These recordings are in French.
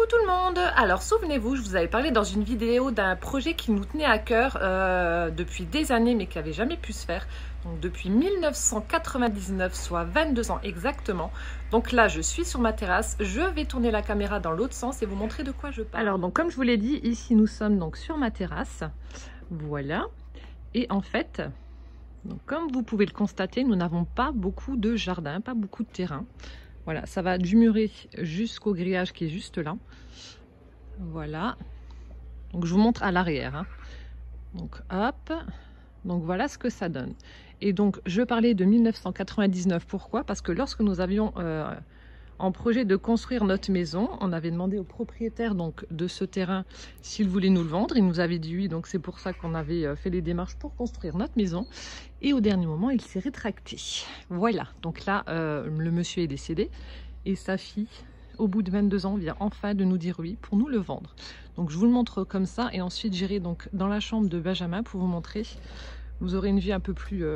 Coucou tout le monde. Alors souvenez-vous, je vous avais parlé dans une vidéo d'un projet qui nous tenait à cœur depuis des années mais qui n'avait jamais pu se faire. Donc depuis 1999, soit 22 ans exactement. Donc là, je suis sur ma terrasse. Je vais tourner la caméra dans l'autre sens et vous montrer de quoi je parle. Alors donc comme je vous l'ai dit, ici nous sommes donc sur ma terrasse. Voilà. Et en fait, donc, comme vous pouvez le constater, nous n'avons pas beaucoup de jardin, pas beaucoup de terrain. Voilà, ça va du muret jusqu'au grillage qui est juste là. Voilà. Donc je vous montre à l'arrière. Hein. Donc hop. Donc voilà ce que ça donne. Et donc je parlais de 1999. Pourquoi? Parce que lorsque nous avions en projet de construire notre maison, on avait demandé au propriétaire donc de ce terrain s'il voulait nous le vendre. Il nous avait dit oui, donc c'est pour ça qu'on avait fait les démarches pour construire notre maison. Et au dernier moment, il s'est rétracté. Voilà, donc là, le monsieur est décédé et sa fille, au bout de 22 ans, vient enfin de nous dire oui pour nous le vendre. Donc je vous le montre comme ça et ensuite j'irai donc dans la chambre de Benjamin pour vous montrer. Vous aurez une vue un peu plus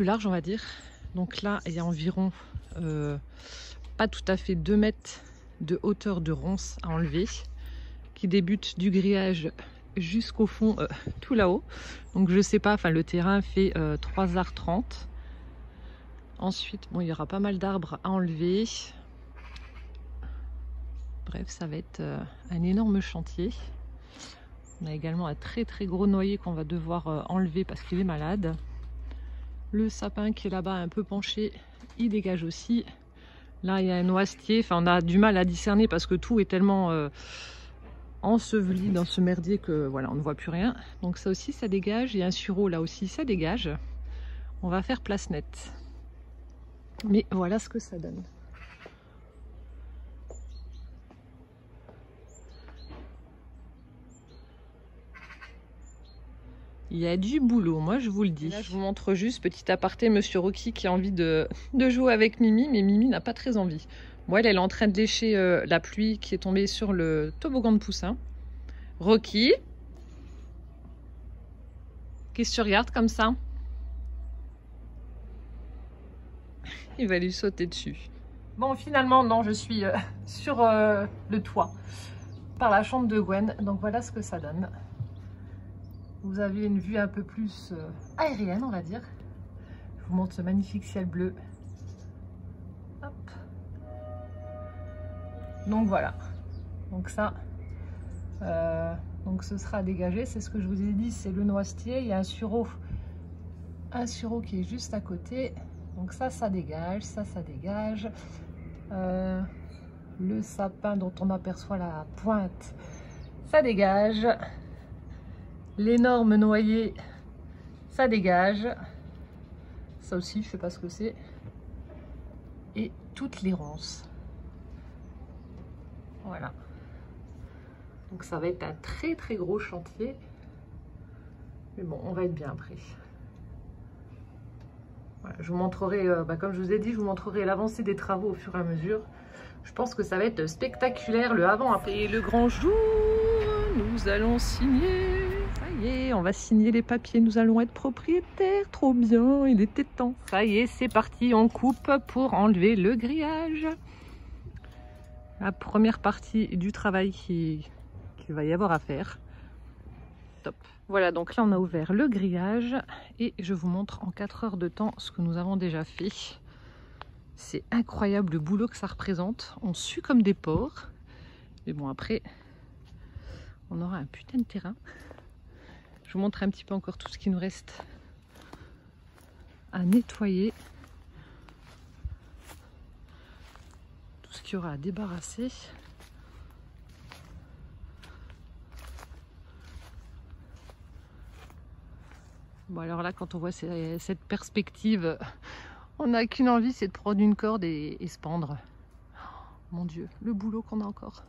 large, on va dire. Donc là, il y a environ pas tout à fait 2 mètres de hauteur de ronce à enlever qui débute du grillage jusqu'au fond tout là-haut. Donc je sais pas, enfin le terrain fait 3,30 h. Ensuite, bon, il y aura pas mal d'arbres à enlever. Bref, ça va être un énorme chantier. On a également un très gros noyer qu'on va devoir enlever parce qu'il est malade. Le sapin qui est là-bas un peu penché, il dégage aussi. Là, il y a un noisetier. Enfin, on a du mal à discerner parce que tout est tellement enseveli dans ce merdier que voilà, on ne voit plus rien. Donc ça aussi, ça dégage. Il y a un sureau là aussi, ça dégage. On va faire place nette. Mais voilà ce que ça donne. Il y a du boulot, moi je vous le dis. Et là, je vous montre juste, petit aparté, Monsieur Rocky qui a envie de jouer avec Mimi, mais Mimi n'a pas très envie. Bon, elle est en train de lécher la pluie qui est tombée sur le toboggan de poussin. Rocky, qu'est-ce que tu regardes comme ça? Il va lui sauter dessus. Bon, finalement, non, je suis sur le toit, par la chambre de Gwen, donc voilà ce que ça donne. Vous avez une vue un peu plus aérienne, on va dire. Je vous montre ce magnifique ciel bleu. Hop. Donc voilà. Donc ça, donc ce sera dégagé. C'est ce que je vous ai dit, c'est le noisetier. Il y a un sureau qui est juste à côté. Donc ça dégage, ça dégage. Le sapin dont on aperçoit la pointe, ça dégage. L'énorme noyer, ça dégage. Ça aussi, je sais pas ce que c'est. Et toutes les ronces. Voilà. Donc ça va être un très gros chantier. Mais bon, on va être bien après. Voilà, je vous montrerai, comme je vous ai dit, je vous montrerai l'avancée des travaux au fur et à mesure. Je pense que ça va être spectaculaire le avant-après. Et le grand jour, nous allons signer. Ça y est, on va signer les papiers, nous allons être propriétaires, trop bien, il était temps. Ça y est, c'est parti, on coupe pour enlever le grillage. La première partie du travail qu'il va y avoir à faire. Top. Voilà, donc là on a ouvert le grillage et je vous montre en 4 heures de temps ce que nous avons déjà fait. C'est incroyable le boulot que ça représente. On sue comme des porcs. Mais bon, après, on aura un putain de terrain. Je vous montre un petit peu encore tout ce qui nous reste à nettoyer. Tout ce qu'il y aura à débarrasser. Bon, alors là, quand on voit cette perspective, on n'a qu'une envie, c'est de prendre une corde et se pendre. Oh, mon Dieu, le boulot qu'on a encore.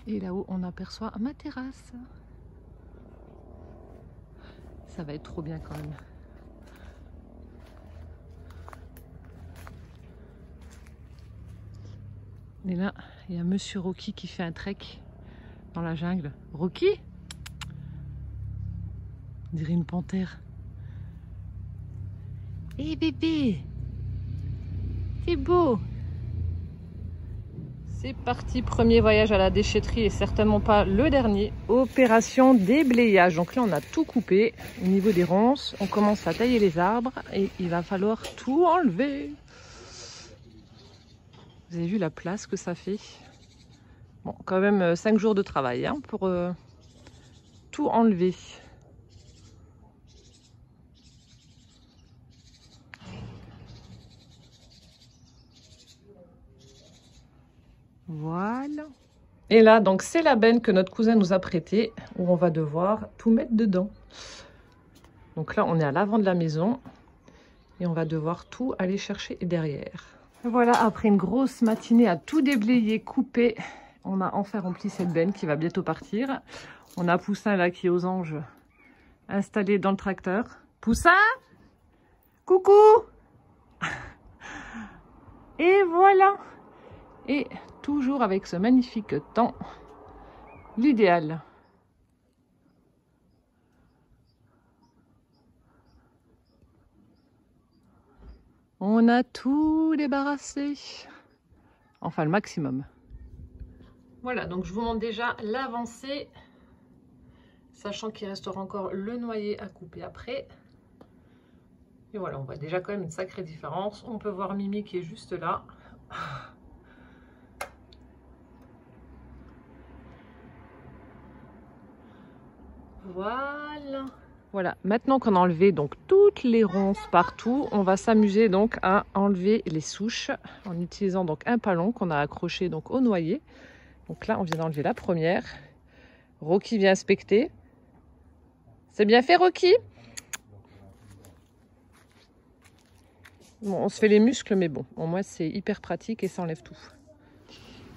Et là-haut, on aperçoit ma terrasse. Ça va être trop bien quand même. Et là, il y a Monsieur Rocky qui fait un trek dans la jungle. Rocky? On dirait une panthère. Hé bébé, c'est beau. C'est parti, premier voyage à la déchetterie et certainement pas le dernier. Opération déblayage. Donc là, on a tout coupé au niveau des ronces. On commence à tailler les arbres et il va falloir tout enlever. Vous avez vu la place que ça fait? Bon, quand même 5 jours de travail hein, pour tout enlever. Voilà. Et là, donc c'est la benne que notre cousin nous a prêtée, où on va devoir tout mettre dedans. Donc là, on est à l'avant de la maison et on va devoir tout aller chercher derrière. Et voilà, après une grosse matinée à tout déblayer, couper, on a enfin rempli cette benne qui va bientôt partir. On a Poussin là qui est aux anges, installé dans le tracteur. Poussin, coucou. Et voilà. Et toujours avec ce magnifique temps, l'idéal. On a tout débarrassé, enfin le maximum. Voilà, donc je vous montre déjà l'avancée, sachant qu'il restera encore le noyer à couper après. Et voilà, on voit déjà quand même une sacrée différence. On peut voir Mimi qui est juste là. Voilà. Voilà, maintenant qu'on a enlevé donc toutes les ronces partout, on va s'amuser donc à enlever les souches en utilisant donc un palon qu'on a accroché donc au noyer. Donc là, on vient d'enlever la première. Rocky vient inspecter. C'est bien fait, Rocky? Bon, on se fait les muscles, mais bon, au moins c'est hyper pratique et ça enlève tout.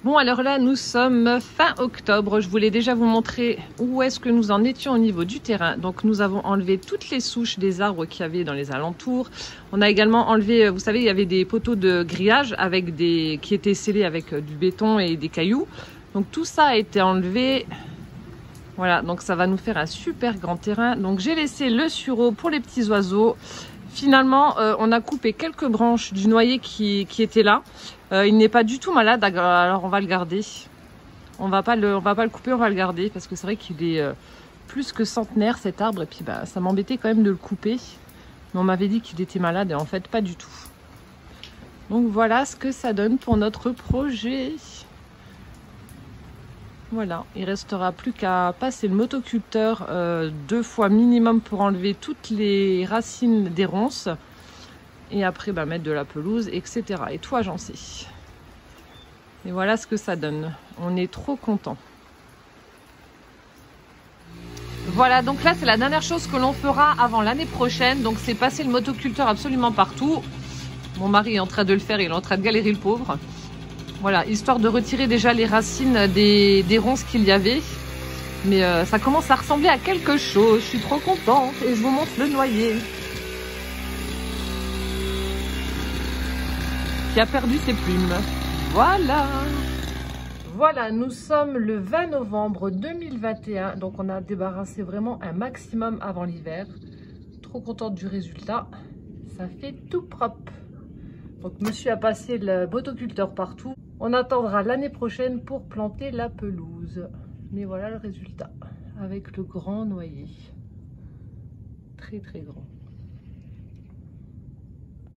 Bon, alors là, nous sommes fin octobre. Je voulais déjà vous montrer où est-ce que nous en étions au niveau du terrain. Donc, nous avons enlevé toutes les souches des arbres qu'il y avait dans les alentours. On a également enlevé, vous savez, il y avait des poteaux de grillage avec qui étaient scellés avec du béton et des cailloux. Donc, tout ça a été enlevé. Voilà, donc ça va nous faire un super grand terrain. Donc, j'ai laissé le sureau pour les petits oiseaux. Finalement, on a coupé quelques branches du noyer qui étaient là. Il n'est pas du tout malade, alors on va le garder. On va pas le couper, on va le garder parce que c'est vrai qu'il est plus que centenaire cet arbre. Et puis bah, ça m'embêtait quand même de le couper. Mais on m'avait dit qu'il était malade et en fait pas du tout. Donc voilà ce que ça donne pour notre projet. Voilà, il restera plus qu'à passer le motoculteur 2 fois minimum pour enlever toutes les racines des ronces. Et après, bah, mettre de la pelouse, etc. Et tout agencer. Et voilà ce que ça donne. On est trop content. Voilà, donc là, c'est la dernière chose que l'on fera avant l'année prochaine. Donc, c'est passer le motoculteur absolument partout. Mon mari est en train de le faire, il est en train de galérer le pauvre. Voilà, histoire de retirer déjà les racines des ronces qu'il y avait. Mais ça commence à ressembler à quelque chose. Je suis trop contente. Et je vous montre le noyer. Qui a perdu ses plumes. Voilà. Voilà, nous sommes le 20 novembre 2021. Donc, on a débarrassé vraiment un maximum avant l'hiver. Trop contente du résultat. Ça fait tout propre. Donc, monsieur a passé le motoculteur partout. On attendra l'année prochaine pour planter la pelouse. Mais voilà le résultat. Avec le grand noyer. Très, très grand.